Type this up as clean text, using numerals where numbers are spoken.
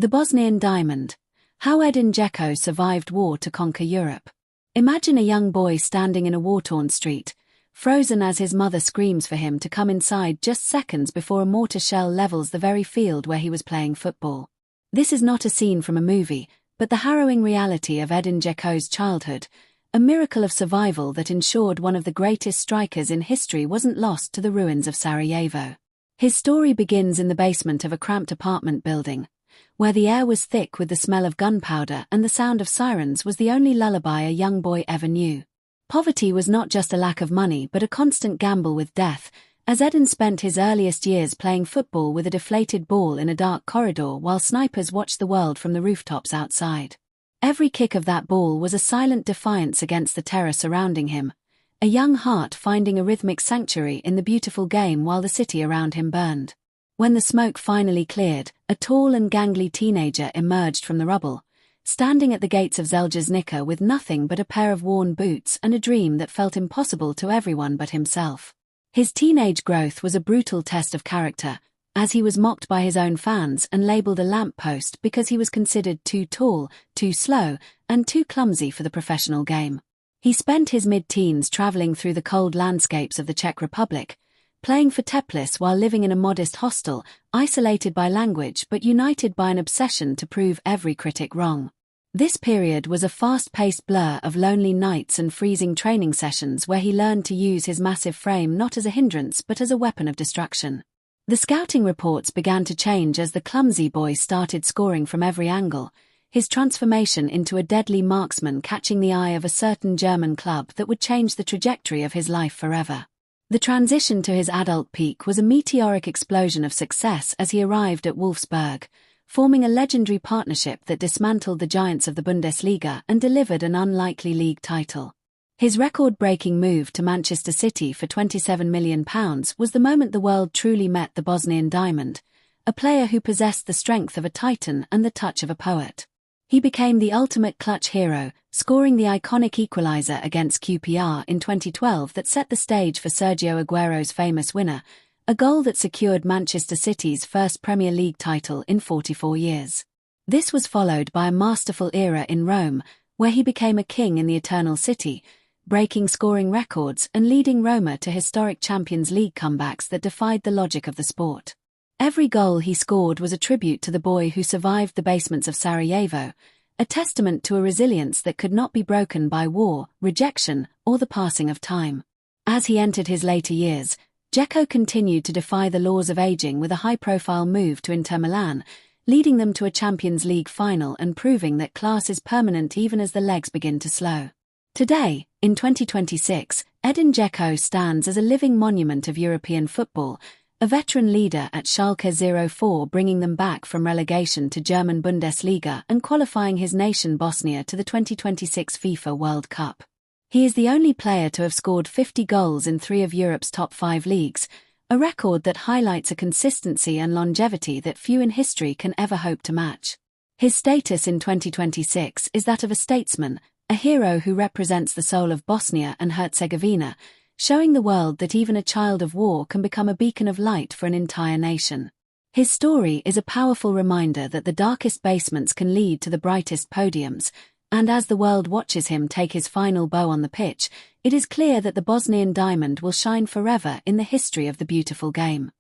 The Bosnian Diamond. How Edin Džeko survived war to conquer Europe. Imagine a young boy standing in a war-torn street, frozen as his mother screams for him to come inside just seconds before a mortar shell levels the very field where he was playing football. This is not a scene from a movie, but the harrowing reality of Edin Džeko's childhood, a miracle of survival that ensured one of the greatest strikers in history wasn't lost to the ruins of Sarajevo. His story begins in the basement of a cramped apartment building, where the air was thick with the smell of gunpowder and the sound of sirens was the only lullaby a young boy ever knew. Poverty was not just a lack of money but a constant gamble with death, as Edin spent his earliest years playing football with a deflated ball in a dark corridor while snipers watched the world from the rooftops outside. Every kick of that ball was a silent defiance against the terror surrounding him, a young heart finding a rhythmic sanctuary in the beautiful game while the city around him burned. When the smoke finally cleared, a tall and gangly teenager emerged from the rubble, standing at the gates of Željeznica with nothing but a pair of worn boots and a dream that felt impossible to everyone but himself. His teenage growth was a brutal test of character, as he was mocked by his own fans and labeled a lamppost because he was considered too tall, too slow, and too clumsy for the professional game. He spent his mid-teens traveling through the cold landscapes of the Czech Republic, playing for Teplice while living in a modest hostel, isolated by language but united by an obsession to prove every critic wrong. This period was a fast-paced blur of lonely nights and freezing training sessions where he learned to use his massive frame not as a hindrance but as a weapon of destruction. The scouting reports began to change as the clumsy boy started scoring from every angle, his transformation into a deadly marksman catching the eye of a certain German club that would change the trajectory of his life forever. The transition to his adult peak was a meteoric explosion of success as he arrived at Wolfsburg, forming a legendary partnership that dismantled the giants of the Bundesliga and delivered an unlikely league title. His record-breaking move to Manchester City for £27 million was the moment the world truly met the Bosnian Diamond, a player who possessed the strength of a titan and the touch of a poet. He became the ultimate clutch hero, scoring the iconic equaliser against QPR in 2012 that set the stage for Sergio Aguero's famous winner, a goal that secured Manchester City's first Premier League title in 44 years. This was followed by a masterful era in Rome, where he became a king in the Eternal City, breaking scoring records and leading Roma to historic Champions League comebacks that defied the logic of the sport. Every goal he scored was a tribute to the boy who survived the basements of Sarajevo, a testament to a resilience that could not be broken by war, rejection, or the passing of time. As he entered his later years, Dzeko continued to defy the laws of aging with a high-profile move to Inter Milan, leading them to a Champions League final and proving that class is permanent even as the legs begin to slow. Today, in 2026, Edin Džeko stands as a living monument of European football, a veteran leader at Schalke 04 bringing them back from relegation to German Bundesliga and qualifying his nation Bosnia to the 2026 FIFA World Cup. He is the only player to have scored 50 goals in 3 of Europe's top 5 leagues, a record that highlights a consistency and longevity that few in history can ever hope to match. His status in 2026 is that of a statesman, a hero who represents the soul of Bosnia and Herzegovina, showing the world that even a child of war can become a beacon of light for an entire nation. His story is a powerful reminder that the darkest basements can lead to the brightest podiums, and as the world watches him take his final bow on the pitch, it is clear that the Bosnian Diamond will shine forever in the history of the beautiful game.